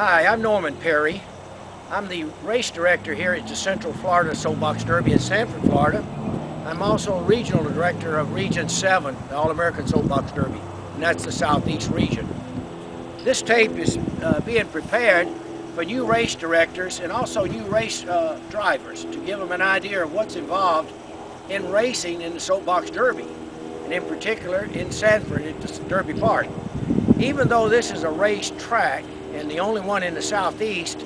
Hi, I'm Norman Perry. I'm the race director here at the Central Florida Soapbox Derby in Sanford, Florida. I'm also regional director of Region 7, the All-American Soapbox Derby, and that's the Southeast region. This tape is being prepared for new race directors and also new race drivers to give them an idea of what's involved in racing in the Soapbox Derby, and in particular in Sanford at the Derby Park. Even though this is a race track and the only one in the Southeast,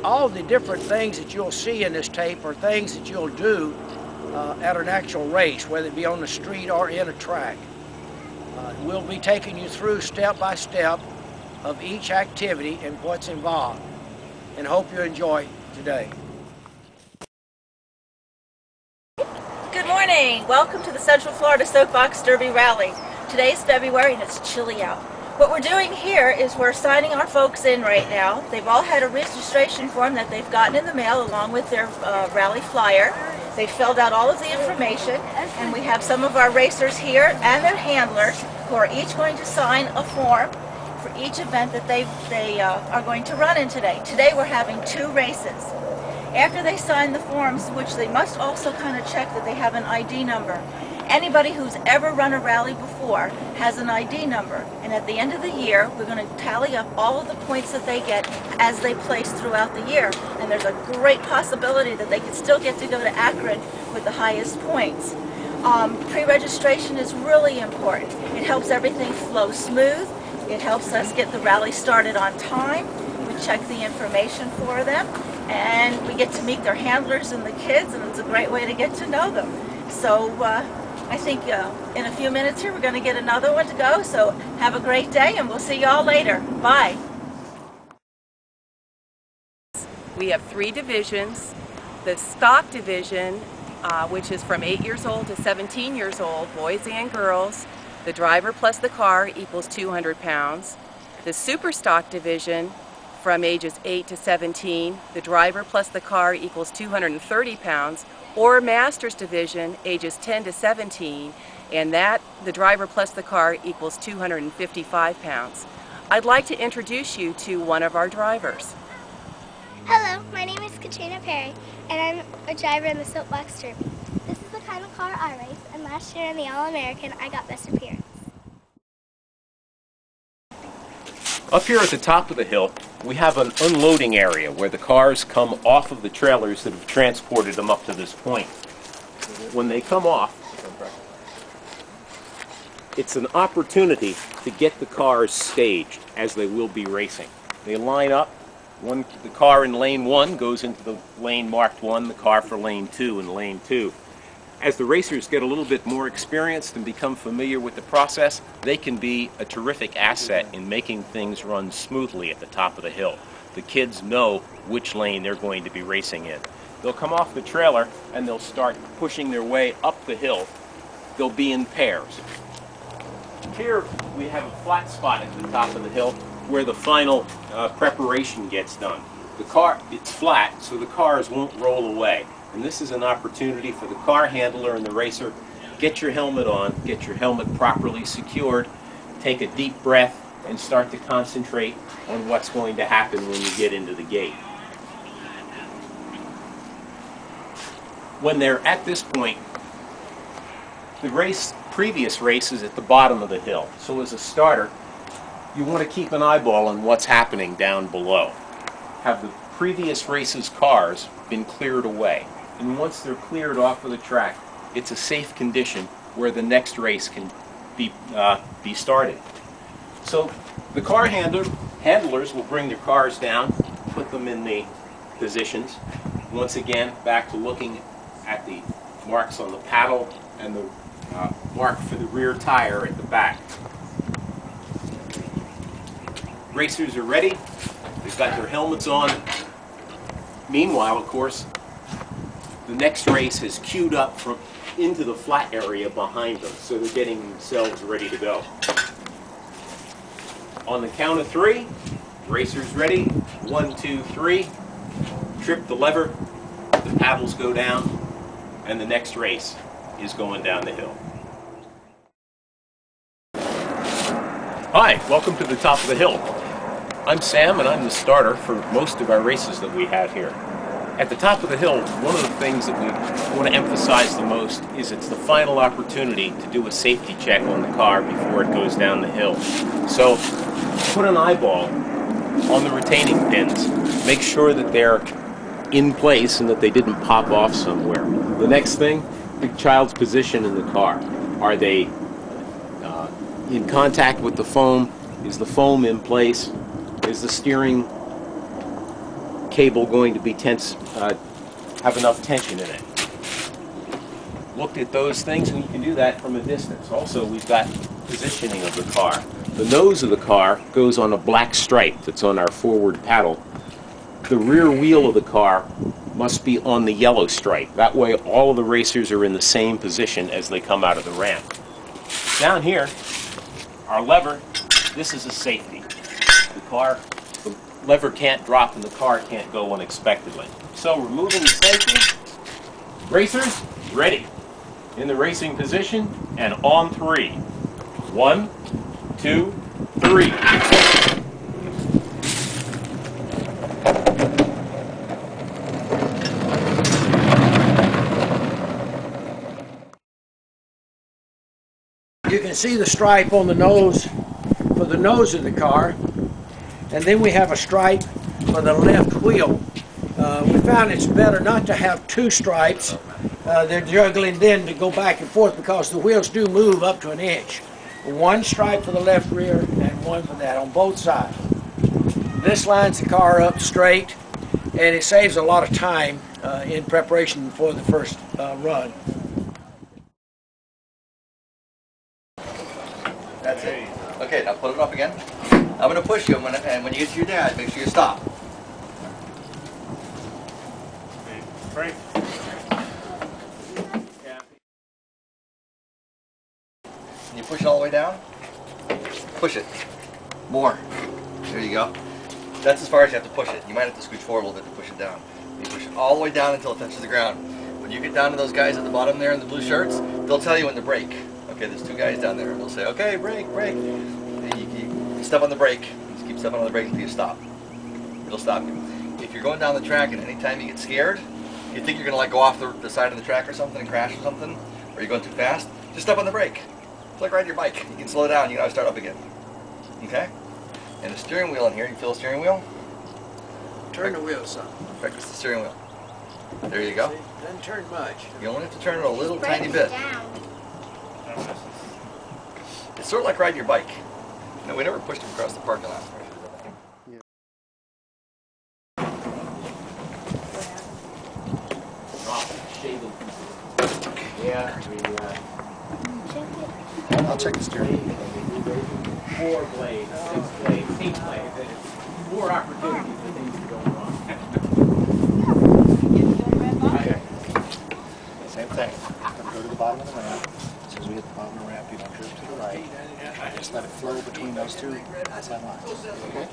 all the different things that you'll see in this tape are things that you'll do at an actual race, whether it be on the street or in a track. We'll be taking you through step by step of each activity and what's involved, and hope you enjoy today. Good morning. Welcome to the Central Florida Soapbox Derby Rally. Today's February and it's chilly out. What we're doing here is we're signing our folks in right now. They've all had a registration form that they've gotten in the mail along with their rally flyer. They filled out all of the information, and we have some of our racers here and their handlers who are each going to sign a form for each event that they are going to run in today. Today we're having 2 races. After they sign the forms, which they must also kind of check that they have an ID number. Anybody who's ever run a rally before has an ID number, and at the end of the year we're going to tally up all of the points that they get as they place throughout the year, and there's a great possibility that they could still get to go to Akron with the highest points. Pre-registration is really important. It helps everything flow smooth. It helps us get the rally started on time. We check the information for them, and we get to meet their handlers and the kids, and it's a great way to get to know them. So I think in a few minutes here we're going to get another one to go, so have a great day and we'll see you all later. Bye. We have 3 divisions. The stock division, which is from 8 years old to 17 years old, boys and girls. The driver plus the car equals 200 pounds. The super stock division, from ages 8 to 17, the driver plus the car equals 230 pounds, or Masters division, ages 10 to 17, and that, the driver plus the car equals 255 pounds. I'd like to introduce you to one of our drivers. Hello, my name is Katrina Perry, and I'm a driver in the Soapbox Derby. This is the kind of car I race, and last year in the All-American, I got Best Appearance. Up here at the top of the hill, we have an unloading area where the cars come off of the trailers that have transported them up to this point. When they come off, it's an opportunity to get the cars staged as they will be racing. They line up. The car in lane 1 goes into the lane marked 1, the car for lane 2 in lane 2. As the racers get a little bit more experienced and become familiar with the process, they can be a terrific asset in making things run smoothly at the top of the hill. The kids know which lane they're going to be racing in. They'll come off the trailer and they'll start pushing their way up the hill. They'll be in pairs. Here we have a flat spot at the top of the hill where the final preparation gets done. It's flat, so the cars won't roll away. And this is an opportunity for the car handler and the racer. Get your helmet on, get your helmet properly secured, take a deep breath, and start to concentrate on what's going to happen when you get into the gate. When they're at this point, the previous race is at the bottom of the hill. So as a starter, you want to keep an eyeball on what's happening down below. Have the previous race's cars been cleared away? And once they're cleared off of the track, it's a safe condition where the next race can be started. So the car handlers will bring their cars down, put them in the positions. Once again, back to looking at the marks on the paddle and the mark for the rear tire at the back. Racers are ready. They've got their helmets on. Meanwhile, of course, the next race has queued up into the flat area behind them, so they're getting themselves ready to go. On the count of 3, racers ready. 1, 2, 3. Trip the lever, the paddles go down, and the next race is going down the hill. Hi, welcome to the top of the hill. I'm Sam, and I'm the starter for most of our races that we have here. At the top of the hill, one of the things that we want to emphasize the most is it's the final opportunity to do a safety check on the car before it goes down the hill. So put an eyeball on the retaining pins. Make sure that they're in place and that they didn't pop off somewhere. The next thing, the child's position in the car. Are they in contact with the foam? Is the foam in place? Is the steering cable going to be have enough tension in it? Look at those things, and you can do that from a distance. Also, we've got positioning of the car. The nose of the car goes on a black stripe that's on our forward paddle. The rear wheel of the car must be on the yellow stripe. That way all of the racers are in the same position as they come out of the ramp. Down here, our lever, this is a safety. The lever can't drop and the car can't go unexpectedly. So removing the safety, racers, ready. In the racing position, and on 3. 1, 2, 3. You can see the stripe on the nose for the nose of the car, and then we have a stripe for the left wheel. We found it's better not to have two stripes. They're juggling then to go back and forth because the wheels do move up to an inch. One stripe for the left rear and one for that on both sides. This lines the car up straight, and it saves a lot of time in preparation for the first run. That's it. Okay, now put it up again. I'm going to push you, and when you get to your dad, make sure you stop. Right. Can you push it all the way down? Push it. More. There you go. That's as far as you have to push it. You might have to scooch forward a little bit to push it down. You push it all the way down until it touches the ground. When you get down to those guys at the bottom there in the blue shirts, they'll tell you when to brake. Okay, there's two guys down there, and they'll say, okay, brake, brake. You step on the brake. Just keep stepping on the brake until you stop. It'll stop you. If you're going down the track and anytime you get scared, you think you're going to like go off the side of the track or something and crash or something, or you're going too fast, just step on the brake. It's like riding your bike. You can slow down, you can always start up again. Okay? And the steering wheel in here, you feel the steering wheel? Turn the wheel some. Practice the steering wheel. There you go. Doesn't turn much. You only have to turn it a little tiny bit. Down. It's sort of like riding your bike. No, we never pushed him across the parking lot. Yeah, I'll check the steering. 4 blades, 6 blades, 8 blades. More opportunities for things to go wrong. Okay. Same thing. Go to the bottom of the ramp. As soon as we hit the bottom of the ramp, you don't drift to the right. Just let it flow between those two outside lines. Okay?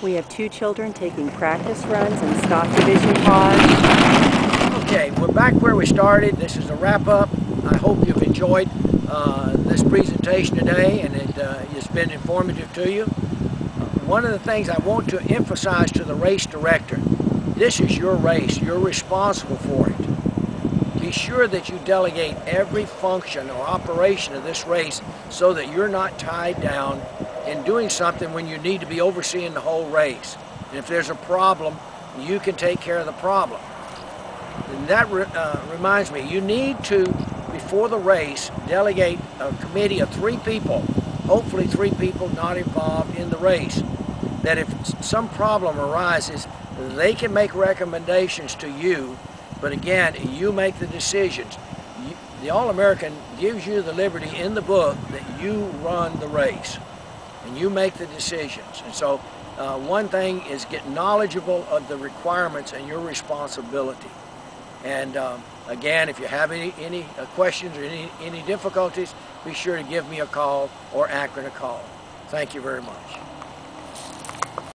We have 2 children taking practice runs in stock division cars. Okay, we're back where we started. This is a wrap-up. I hope you've enjoyed this presentation today, and it's been informative to you. One of the things I want to emphasize to the race director, this is your race. You're responsible for it. Be sure that you delegate every function or operation of this race so that you're not tied down in doing something when you need to be overseeing the whole race. And if there's a problem, you can take care of the problem. And that reminds me, you need to, before the race, delegate a committee of 3 people, hopefully 3 people not involved in the race, that if some problem arises, they can make recommendations to you, but again, you make the decisions. The All-American gives you the liberty in the book that you run the race, and you make the decisions. And so one thing is get knowledgeable of the requirements and your responsibility. And again, if you have any questions or any difficulties, be sure to give me a call or Akron a call. Thank you very much.